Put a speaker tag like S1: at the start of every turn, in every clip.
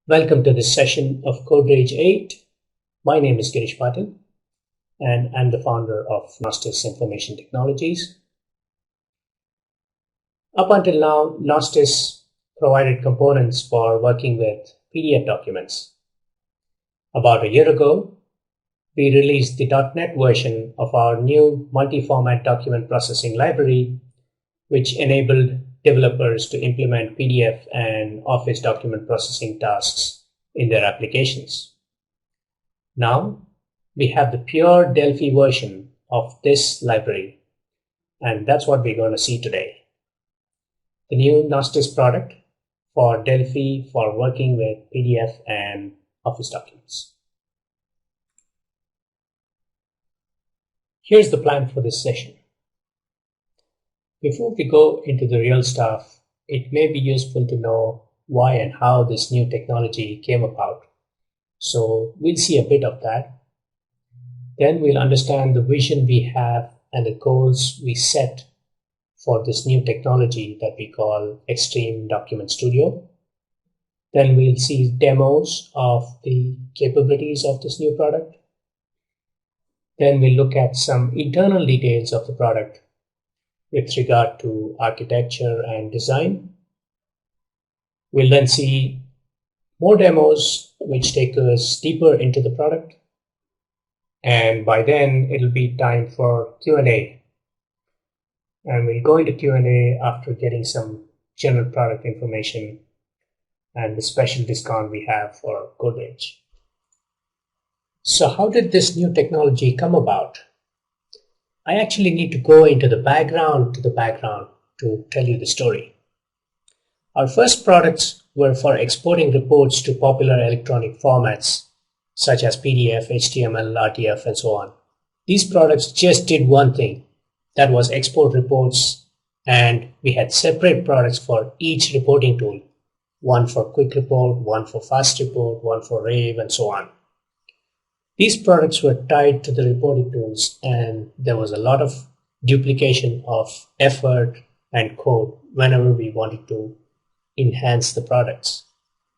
S1: Welcome to this session of CodeRage 8. My name is Girish Patil and I'm the founder of Gnostice Information Technologies. Up until now, Gnostice provided components for working with PDF documents. About a year ago, we released the .NET version of our new multi-format document processing library, which enabled developers to implement PDF and Office document processing tasks in their applications. Now, we have the pure Delphi version of this library, and that's what we're going to see today. The new Gnostice product for Delphi for working with PDF and Office documents. Here's the plan for this session. Before we go into the real stuff, it may be useful to know why and how this new technology came about. So we'll see a bit of that. Then we'll understand the vision we have and the goals we set for this new technology that we call Extreme Document Studio. Then we'll see demos of the capabilities of this new product. Then we'll look at some internal details of the product with regard to architecture and design. We'll then see more demos which take us deeper into the product. And by then it'll be time for Q&A. And we'll go into Q&A after getting some general product information and the special discount we have for CodeRage. So how did this new technology come about? I actually need to go into the background to tell you the story. Our first products were for exporting reports to popular electronic formats such as PDF, HTML, RTF, and so on. These products just did one thing, that was export reports, and we had separate products for each reporting tool. One for quick report, one for fast report, one for rave, and so on. These products were tied to the reporting tools, and there was a lot of duplication of effort and code whenever we wanted to enhance the products.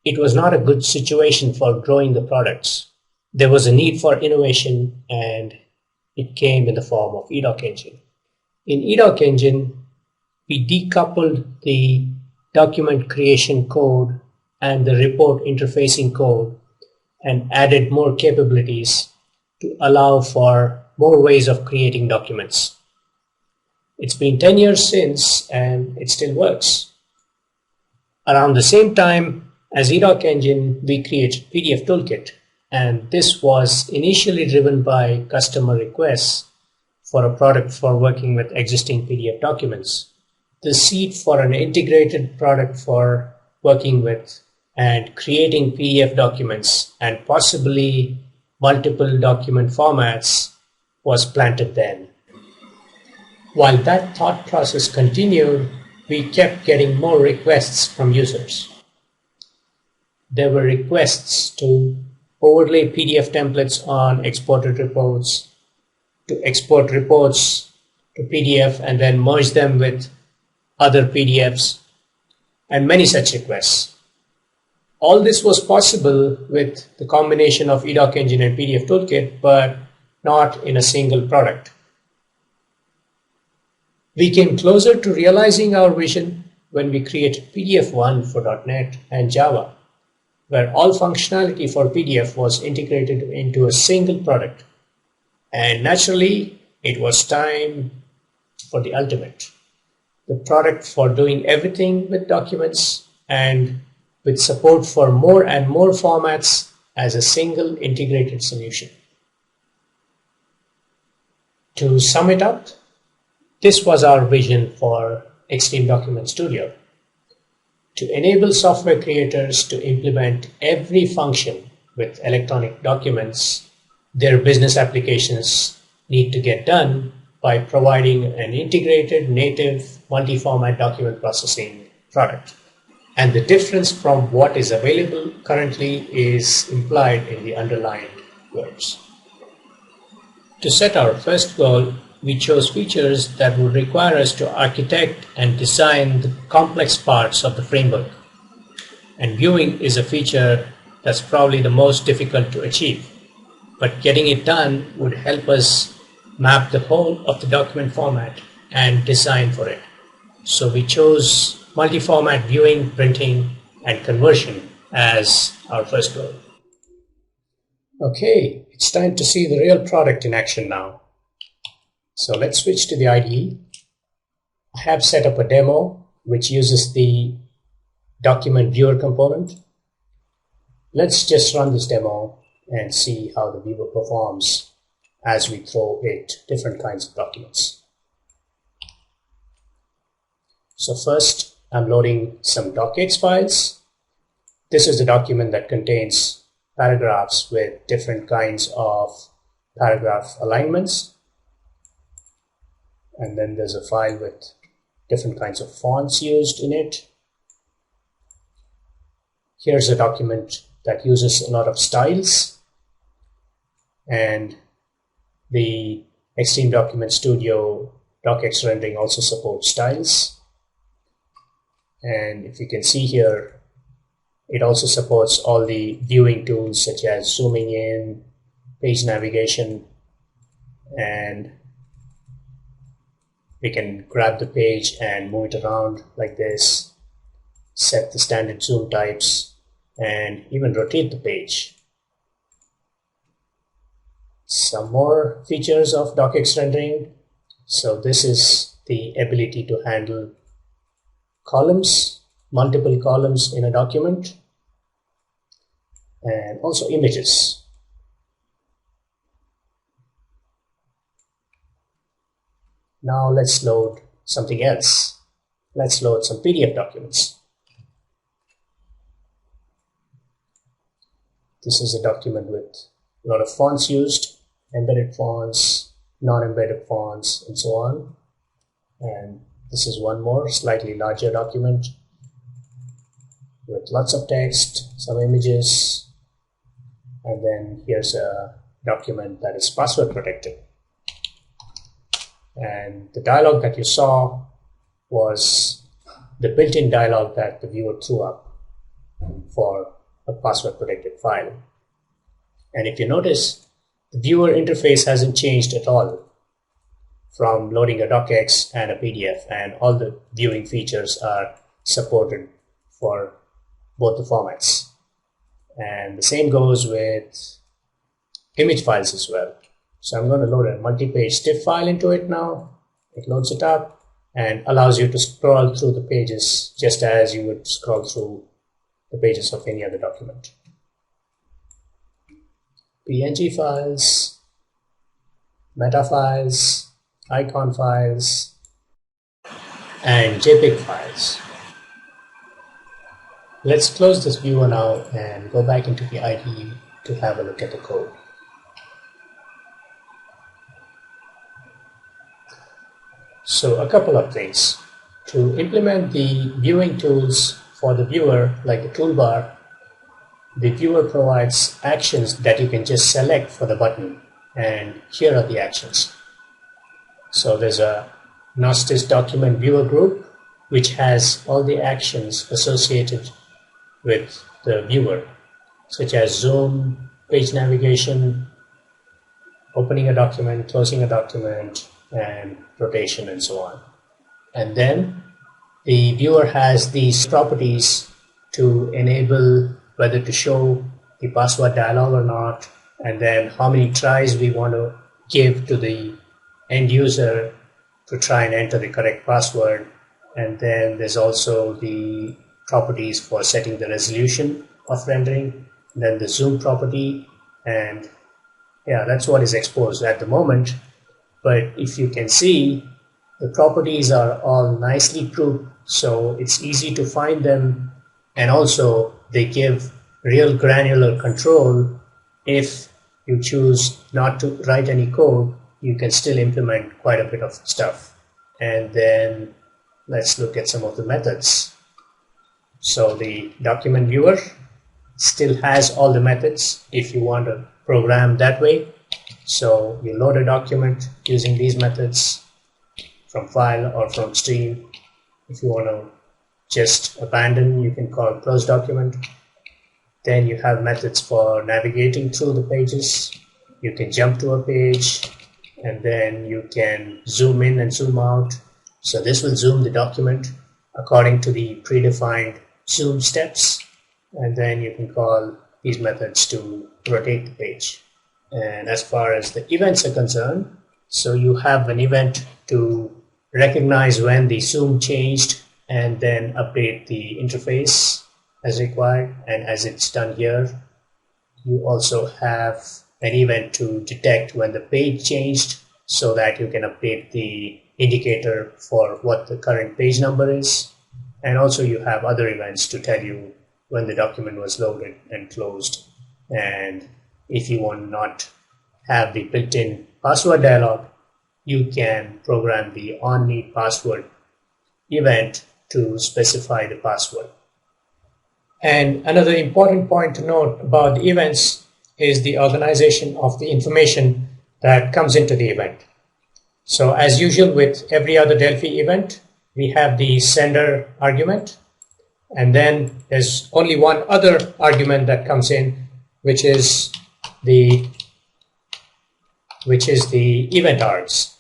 S1: It was not a good situation for growing the products. There was a need for innovation, and it came in the form of eDoc Engine. In eDoc Engine, we decoupled the document creation code and the report interfacing code and added more capabilities to allow for more ways of creating documents. It's been 10 years since, and it still works. Around the same time as eDoc Engine, we created PDF Toolkit, and this was initially driven by customer requests for a product for working with existing PDF documents. The seed for an integrated product for working with and creating PDF documents and possibly multiple document formats was planted then. While that thought process continued, we kept getting more requests from users. There were requests to overlay PDF templates on exported reports, to export reports to PDF and then merge them with other PDFs, and many such requests. All this was possible with the combination of eDoc Engine and PDF Toolkit, but not in a single product. We came closer to realizing our vision when we created PDF1 for .NET and Java, where all functionality for PDF was integrated into a single product. And naturally, it was time for the ultimate, the product for doing everything with documents and with support for more and more formats as a single integrated solution. To sum it up, this was our vision for Extreme Document Studio. To enable software creators to implement every function with electronic documents, their business applications need to get done by providing an integrated native multi-format document processing product. And the difference from what is available currently is implied in the underlined words. To set our first goal, we chose features that would require us to architect and design the complex parts of the framework. And viewing is a feature That's probably the most difficult to achieve. But getting it done would help us map the whole of the document format and design for it. So we chose multi-format viewing, printing, and conversion as our first goal. Okay, it's time to see the real product in action now. So let's switch to the IDE. I have set up a demo which uses the document viewer component. Let's just run this demo and see how the viewer performs as we throw it different kinds of documents. So first, I'm loading some docx files. This is a document that contains paragraphs with different kinds of paragraph alignments. And then there's a file with different kinds of fonts used in it. Here's a document that uses a lot of styles. And the Extreme Document Studio docx rendering also supports styles. And if you can see here, it also supports all the viewing tools such as zooming in, page navigation, and we can grab the page and move it around like this, set the standard zoom types, and even rotate the page. Some more features of docx rendering. So this is the ability to handle columns, multiple columns in a document, and also images. Now let's load something else. Let's load some PDF documents. This is a document with a lot of fonts used, embedded fonts, non-embedded fonts, and so on. And this is one more slightly larger document with lots of text, some images, and then here's a document that is password protected. And the dialog that you saw was the built-in dialog that the viewer threw up for a password protected file. And if you notice, the viewer interface hasn't changed at all from loading a docx and a PDF, and all the viewing features are supported for both the formats. And the same goes with image files as well. So I'm going to load a multi-page TIFF file into it now. It loads it up and allows you to scroll through the pages just as you would scroll through the pages of any other document. PNG files, meta files, icon files, and JPEG files. Let's close this viewer now and go back into the IDE to have a look at the code. So a couple of things. To implement the viewing tools for the viewer, like the toolbar, the viewer provides actions that you can just select for the button, and here are the actions. So there's a Gnostice document viewer group which has all the actions associated with the viewer, such as zoom, page navigation, opening a document, closing a document, and rotation, and so on. And then the viewer has these properties to enable whether to show the password dialog or not, and then how many tries we want to give to the end user to try and enter the correct password. And then there's also the properties for setting the resolution of rendering, then the zoom property, and yeah, that's what is exposed at the moment. But if you can see, the properties are all nicely grouped, so it's easy to find them, and also they give real granular control. If you choose not to write any code, you can still implement quite a bit of stuff. And then let's look at some of the methods. So the document viewer still has all the methods if you want to program that way. So you load a document using these methods from file or from stream. If you want to just abandon, you can call close document. Then you have methods for navigating through the pages. You can jump to a page and then you can zoom in and zoom out. So this will zoom the document according to the predefined zoom steps. And then you can call these methods to rotate the page. And as far as the events are concerned, so you have an event to recognize when the zoom changed and then update the interface as required. And as it's done here, you also have an event to detect when the page changed so that you can update the indicator for what the current page number is. And also you have other events to tell you when the document was loaded and closed. And if you want not have the built-in password dialog, you can program the onNeed password event to specify the password. And another important point to note about the events is the organization of the information that comes into the event. So as usual with every other Delphi event, we have the sender argument, and then there's only one other argument that comes in, which is the event args,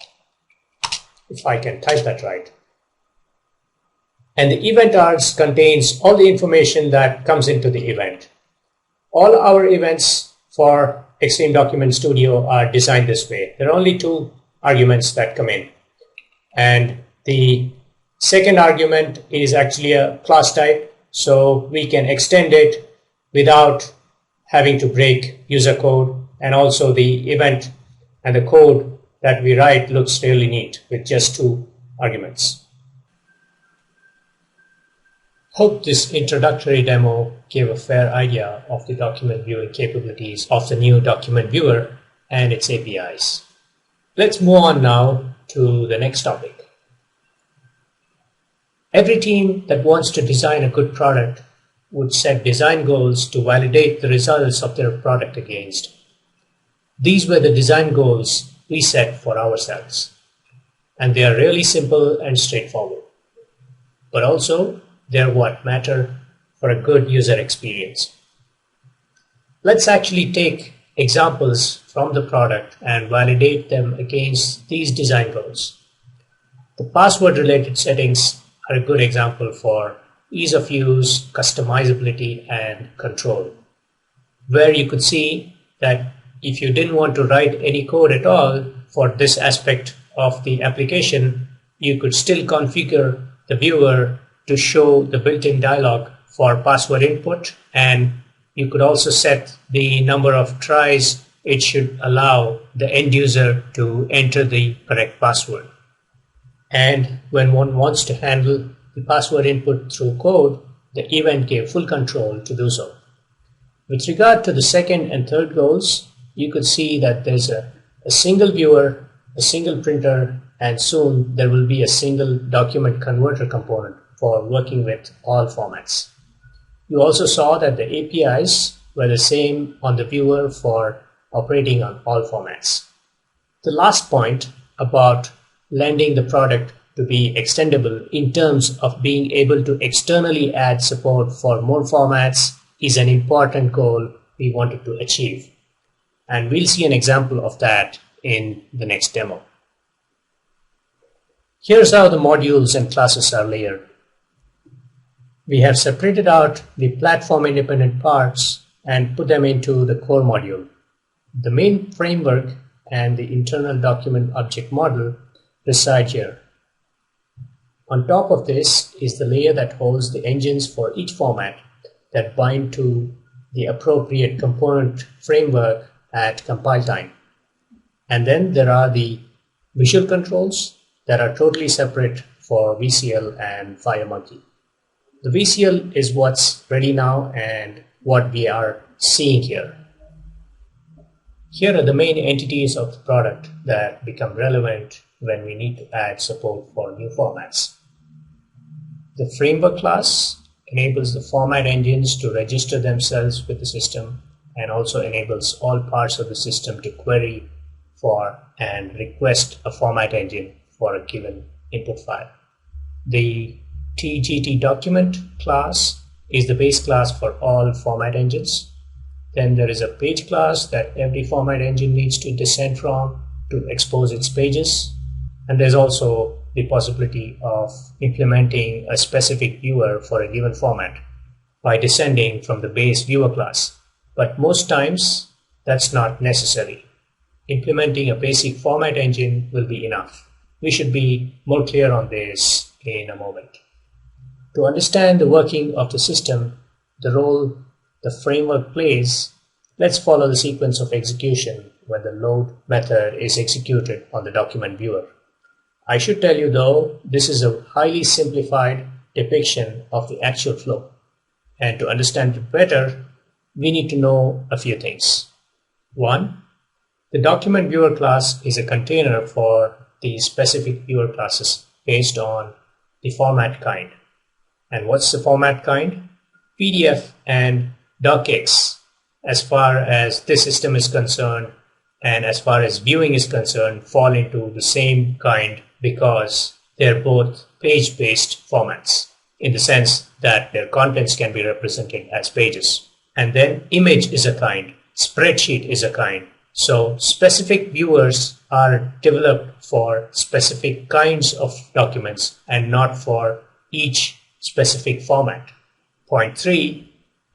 S1: if I can type that right. And the event args contains all the information that comes into the event. All our events for Extreme Document Studio are designed this way. There are only two arguments that come in. And the second argument is actually a class type, so we can extend it without having to break user code. And also the event and the code that we write looks really neat with just two arguments. Hope this introductory demo gave a fair idea of the document viewing capabilities of the new document viewer and its APIs. Let's move on now to the next topic. Every team that wants to design a good product would set design goals to validate the results of their product against. These were the design goals we set for ourselves. And they are really simple and straightforward. But also, they're what matter for a good user experience. Let's actually take examples from the product and validate them against these design goals. The password-related settings are a good example for ease of use, customizability, and control, where you could see that if you didn't want to write any code at all for this aspect of the application, you could still configure the viewer to show the built-in dialog for password input, and you could also set the number of tries it should allow the end user to enter the correct password. And when one wants to handle the password input through code, the event gave full control to do so. With regard to the second and third goals, you could see that there's a single viewer, a single printer, and soon there will be a single document converter component for working with all formats. You also saw that the APIs were the same on the viewer for operating on all formats. The last point about lending the product to be extendable in terms of being able to externally add support for more formats is an important goal we wanted to achieve. And we'll see an example of that in the next demo. Here's how the modules and classes are layered. We have separated out the platform-independent parts and put them into the core module. The main framework and the internal document object model reside here. On top of this is the layer that holds the engines for each format that bind to the appropriate component framework at compile time. And then there are the visual controls that are totally separate for VCL and FireMonkey. The VCL is what's ready now and what we are seeing here. Here are the main entities of the product that become relevant when we need to add support for new formats. The framework class enables the format engines to register themselves with the system and also enables all parts of the system to query for and request a format engine for a given input file. The TGT document class is the base class for all format engines. Then there is a page class that every format engine needs to descend from to expose its pages. And there's also the possibility of implementing a specific viewer for a given format by descending from the base viewer class. But most times that's not necessary. Implementing a basic format engine will be enough. We should be more clear on this in a moment. To understand the working of the system, the role the framework plays, let's follow the sequence of execution when the load method is executed on the document viewer. I should tell you though, this is a highly simplified depiction of the actual flow. And to understand it better, we need to know a few things. One, the document viewer class is a container for the specific viewer classes based on the format kind. And what's the format kind? PDF and docx, as far as this system is concerned and as far as viewing is concerned, fall into the same kind because they're both page-based formats in the sense that their contents can be represented as pages. And then image is a kind, spreadsheet is a kind. So specific viewers are developed for specific kinds of documents and not for each specific format. Point 3,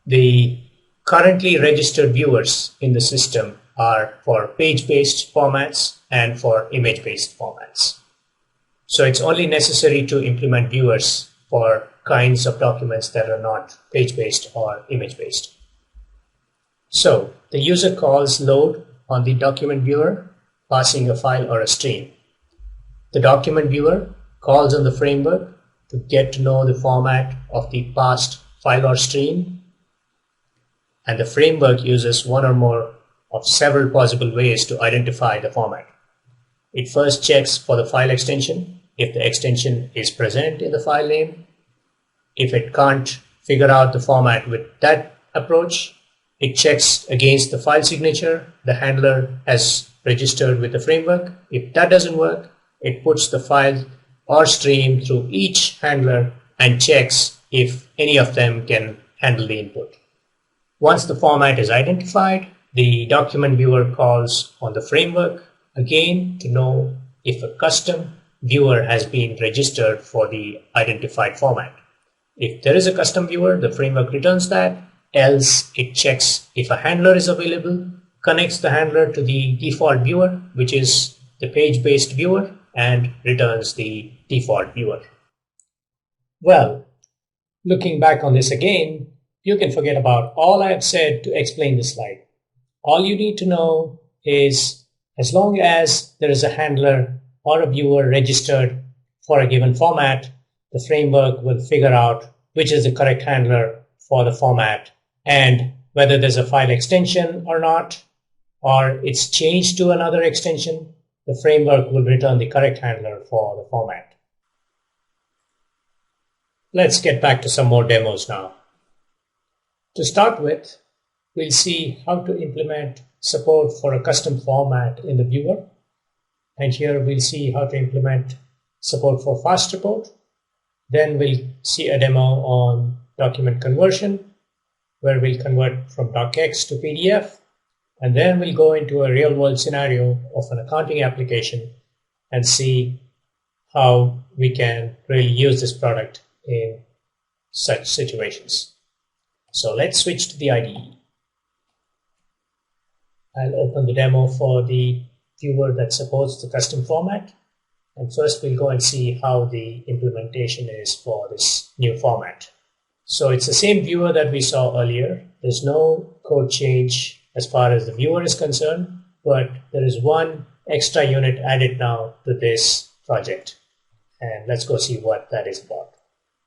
S1: the currently registered viewers in the system are for page-based formats and for image-based formats. So it's only necessary to implement viewers for kinds of documents that are not page-based or image-based. So the user calls load on the document viewer, passing a file or a stream. The document viewer calls on the framework to get to know the format of the passed file or stream, and the framework uses one or more of several possible ways to identify the format. It first checks for the file extension, if the extension is present in the file name. If it can't figure out the format with that approach, it checks against the file signature the handler has registered with the framework. If that doesn't work, it puts the file or stream through each handler and checks if any of them can handle the input. Once the format is identified, the document viewer calls on the framework again to know if a custom viewer has been registered for the identified format. If there is a custom viewer, the framework returns that. Else, it checks if a handler is available, connects the handler to the default viewer, which is the page-based viewer, and returns the default viewer. Well, looking back on this again, you can forget about all I have said to explain this slide. All you need to know is as long as there is a handler or a viewer registered for a given format, the framework will figure out which is the correct handler for the format and whether there's a file extension or not, or it's changed to another extension, the framework will return the correct handler for the format. Let's get back to some more demos now. To start with, we'll see how to implement support for a custom format in the viewer. And here we'll see how to implement support for fast report. Then we'll see a demo on document conversion, where we'll convert from docx to PDF. And then we'll go into a real-world scenario of an accounting application and see how we can really use this product in such situations. So let's switch to the IDE. I'll open the demo for the viewer that supports the custom format. And first we'll go and see how the implementation is for this new format. So it's the same viewer that we saw earlier. There's no code change as far as the viewer is concerned, but there is one extra unit added now to this project. And let's go see what that is about.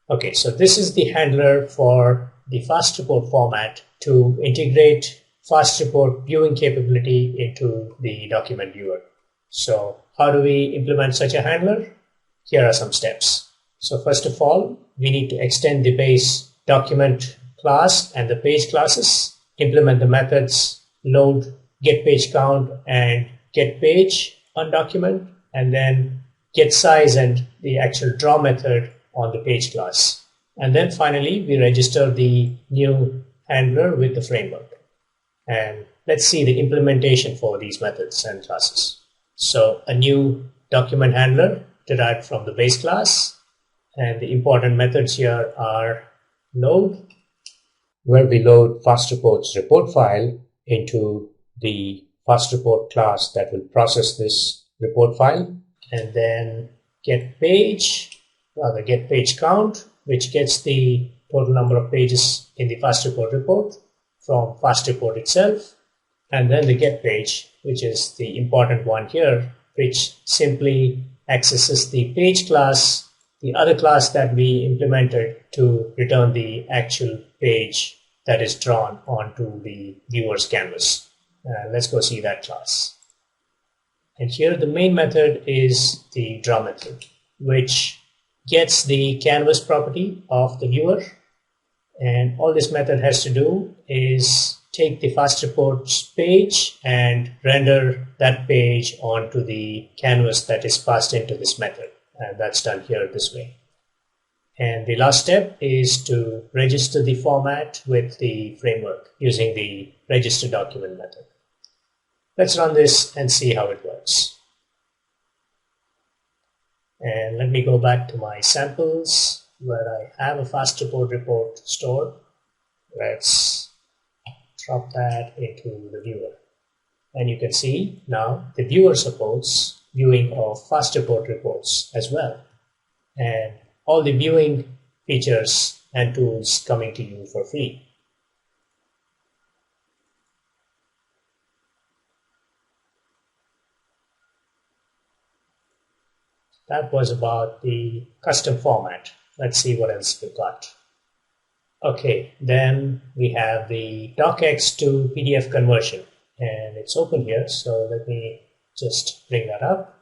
S1: Okay, so this is the handler for the fast report format to integrate fast report viewing capability into the document viewer. So how do we implement such a handler? Here are some steps. So first of all, we need to extend the base document class and the page classes, implement the methods load, get page count, and get page on document, and then get size and the actual draw method on the page class. And then finally, we register the new handler with the framework. And let's see the implementation for these methods and classes. So a new document handler derived from the base class. And the important methods here are load, where we load fast report's report file into the fast report class that will process this report file, and then get page count, which gets the total number of pages in the fast report from fast report itself, and then the get page, which is the important one here, which simply accesses the page class, the other class that we implemented, to return the actual page that is drawn onto the viewer's canvas. Let's go see that class. And here the main method is the draw method, which gets the canvas property of the viewer. And all this method has to do is take the fast reports page and render that page onto the canvas that is passed into this method. And that's done here this way. And the last step is to register the format with the framework using the register document method. Let's run this and see how it works. And let me go back to my samples where I have a fast report stored. Let's drop that into the viewer. And you can see now the viewer supports viewing of fast report reports as well. And all the viewing features and tools coming to you for free. That was about the custom format. Let's see what else we've got. Okay, then we have the docx to PDF conversion, and it's open here, so let me just bring that up.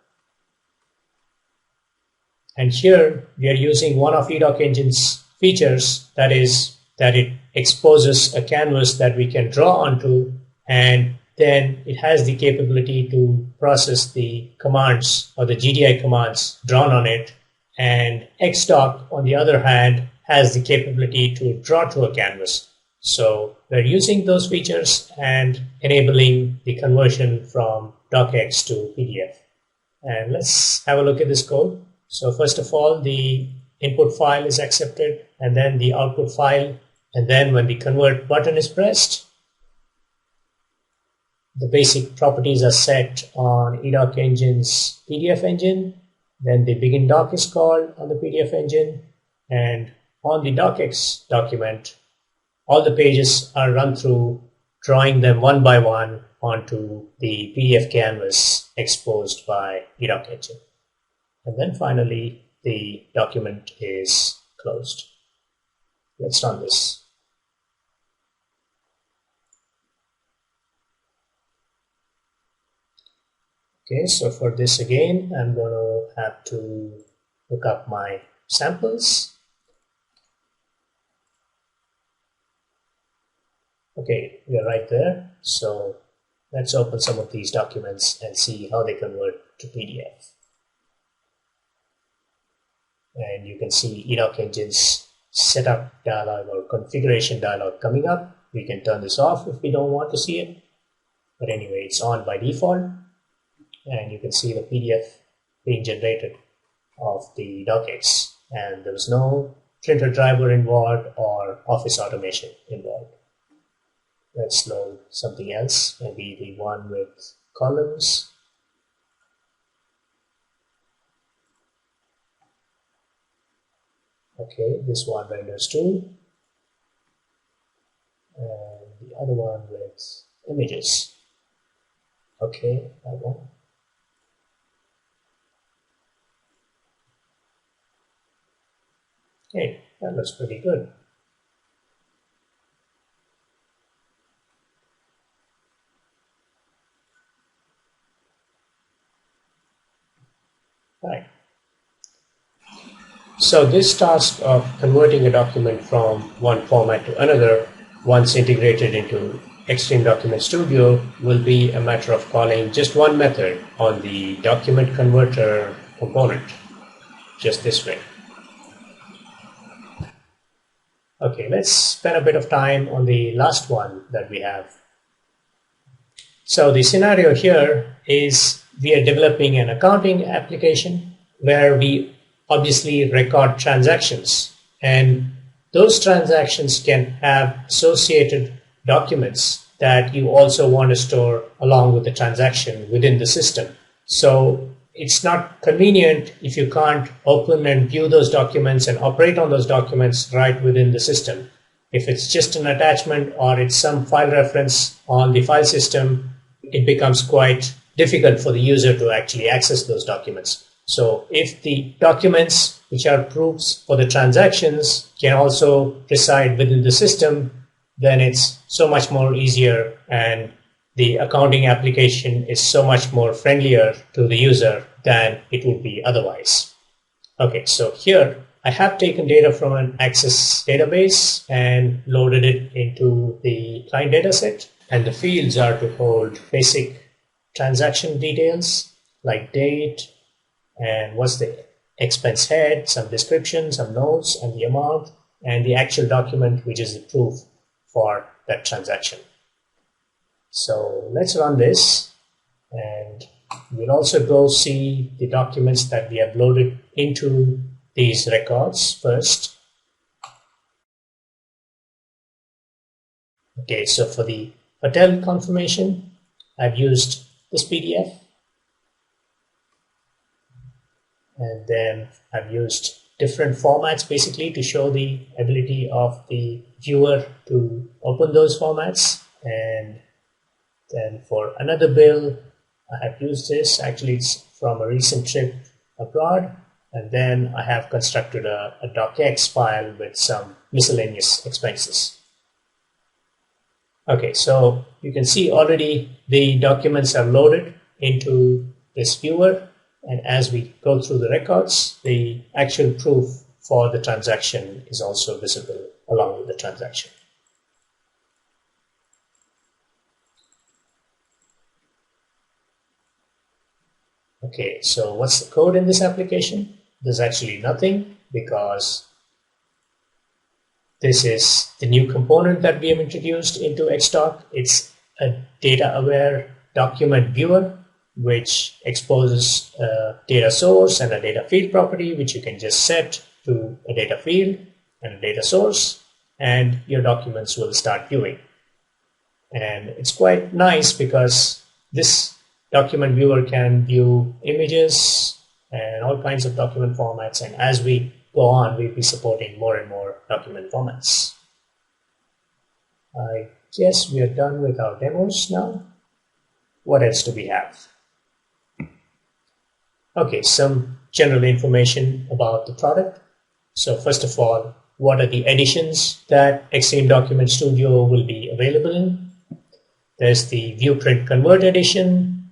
S1: And here we are using one of eDoc Engine's features, that is that it exposes a canvas that we can draw onto, and then it has the capability to process the commands or the GDI commands drawn on it. And Xdoc, on the other hand, has the capability to draw to a canvas. So we're using those features and enabling the conversion from docx to PDF. And let's have a look at this code. So first of all, the input file is accepted, and then the output file, and then when the convert button is pressed, the basic properties are set on eDoc Engine's PDF engine. Then the begin doc is called on the PDF engine, and on the docx document, all the pages are run through, drawing them one by one onto the PDF canvas exposed by eDoc Engine. And then finally, the document is closed. Let's run this. Okay, so for this again, I'm going to have to look up my samples. Okay, we're right there. So let's open some of these documents and see how they convert to PDF. And you can see eDoc Engine's setup dialog or configuration dialog coming up. We can turn this off if we don't want to see it. But anyway, it's on by default. And you can see the PDF being generated of the docx. And there was no printer driver involved or office automation involved. Let's load something else, maybe the one with columns. Okay, this one renders too. And the other one with images. Okay, that one. Okay, that looks pretty good. Right. So this task of converting a document from one format to another, once integrated into Extreme Document Studio, will be a matter of calling just one method on the document converter component, just this way. Okay, let's spend a bit of time on the last one that we have. So the scenario here is we are developing an accounting application where we obviously record transactions, and those transactions can have associated documents that you also want to store along with the transaction within the system. So it's not convenient if you can't open and view those documents and operate on those documents right within the system. If it's just an attachment or it's some file reference on the file system, it becomes quite difficult for the user to actually access those documents. So if the documents which are proofs for the transactions can also reside within the system, then it's so much more easier, and the accounting application is so much more friendlier to the user than it would be otherwise. Okay, so here I have taken data from an Access database and loaded it into the client dataset, and the fields are to hold basic transaction details like date and what's the expense head, some description, some notes, and the amount, and the actual document which is the proof for that transaction. So let's run this, and we'll also go see the documents that we have loaded into these records first. Okay, so for the hotel confirmation, I've used this PDF, and then I've used different formats basically to show the ability of the viewer to open those formats. And then for another bill, I have used this. Actually, it's from a recent trip abroad. And then I have constructed a docx file with some miscellaneous expenses. Okay, so you can see already the documents are loaded into this viewer. And as we go through the records, the actual proof for the transaction is also visible along with the transaction. Okay, so what's the code in this application? There's actually nothing, because this is the new component that we have introduced into Xdoc. It's a data-aware document viewer, which exposes a data source and a data field property, which you can just set to a data field and a data source, and your documents will start viewing. And it's quite nice because this document viewer can view images and all kinds of document formats, and as we go on, we'll be supporting more and more document formats. I guess we are done with our demos now. What else do we have? Okay, some general information about the product. So first of all, what are the editions that Extreme Document Studio will be available in? There's the View, Print, Convert edition,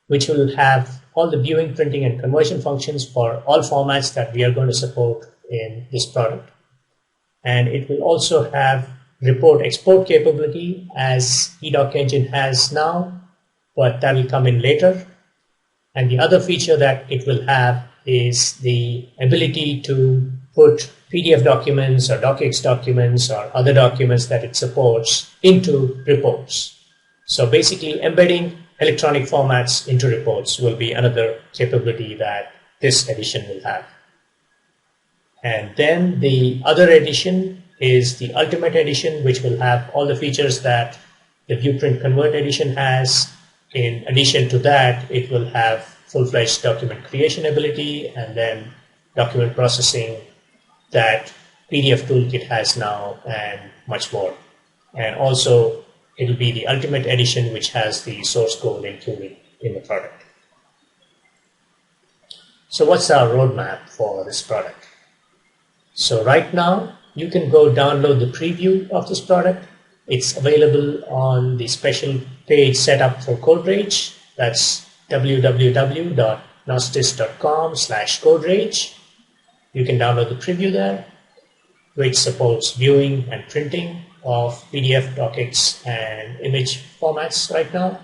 S1: which will have all the viewing, printing, and conversion functions for all formats that we are going to support in this product. And it will also have report export capability as eDoc Engine has now, but that will come in later. And the other feature that it will have is the ability to put PDF documents or docx documents or other documents that it supports into reports. So basically embedding electronic formats into reports will be another capability that this edition will have. And then the other edition is the Ultimate Edition, which will have all the features that the View, Print, Convert edition has. In addition to that, it will have full-fledged document creation ability and then document processing that PDF Toolkit has now, and much more. And also, it will be the Ultimate Edition, which has the source code included in the product. So what's our roadmap for this product? So right now, you can go download the preview of this product. It's available on the special page set up for CodeRage. That's www.Gnostice.com/CodeRage. You can download the preview there, which supports viewing and printing of PDF, docx, and image formats right now.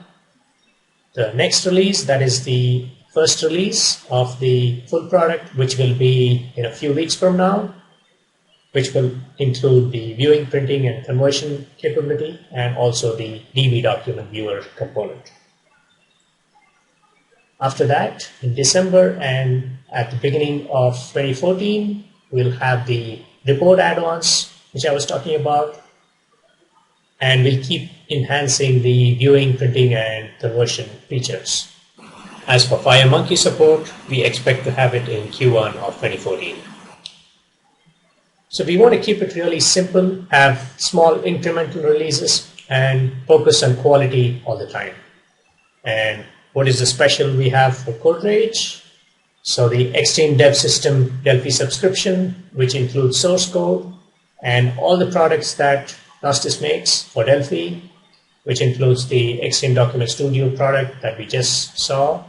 S1: The next release, that is the first release of the full product, which will be in a few weeks from now, which will include the viewing, printing, and conversion capability, and also the DB document viewer component. After that, in December and at the beginning of 2014, we'll have the report add-ons, which I was talking about, and we'll keep enhancing the viewing, printing, and conversion features. As for FireMonkey support, we expect to have it in Q1 of 2014. So we want to keep it really simple, have small incremental releases, and focus on quality all the time. And what is the special we have for CodeRage? So the Extreme Dev System Delphi subscription, which includes source code and all the products that Gnostice makes for Delphi, which includes the Extreme Document Studio product that we just saw.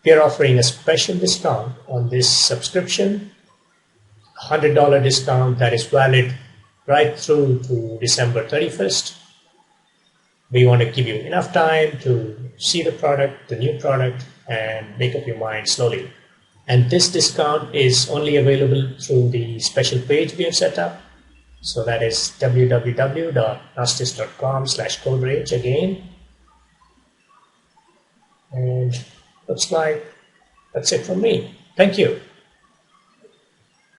S1: We are offering a special discount on this subscription, $100 discount that is valid right through to December 31st. We want to give you enough time to see the product, the new product, and make up your mind slowly. And this discount is only available through the special page we have set up. So that is www.Gnostice.com/CodeRage again. And looks like that's it from me. Thank you.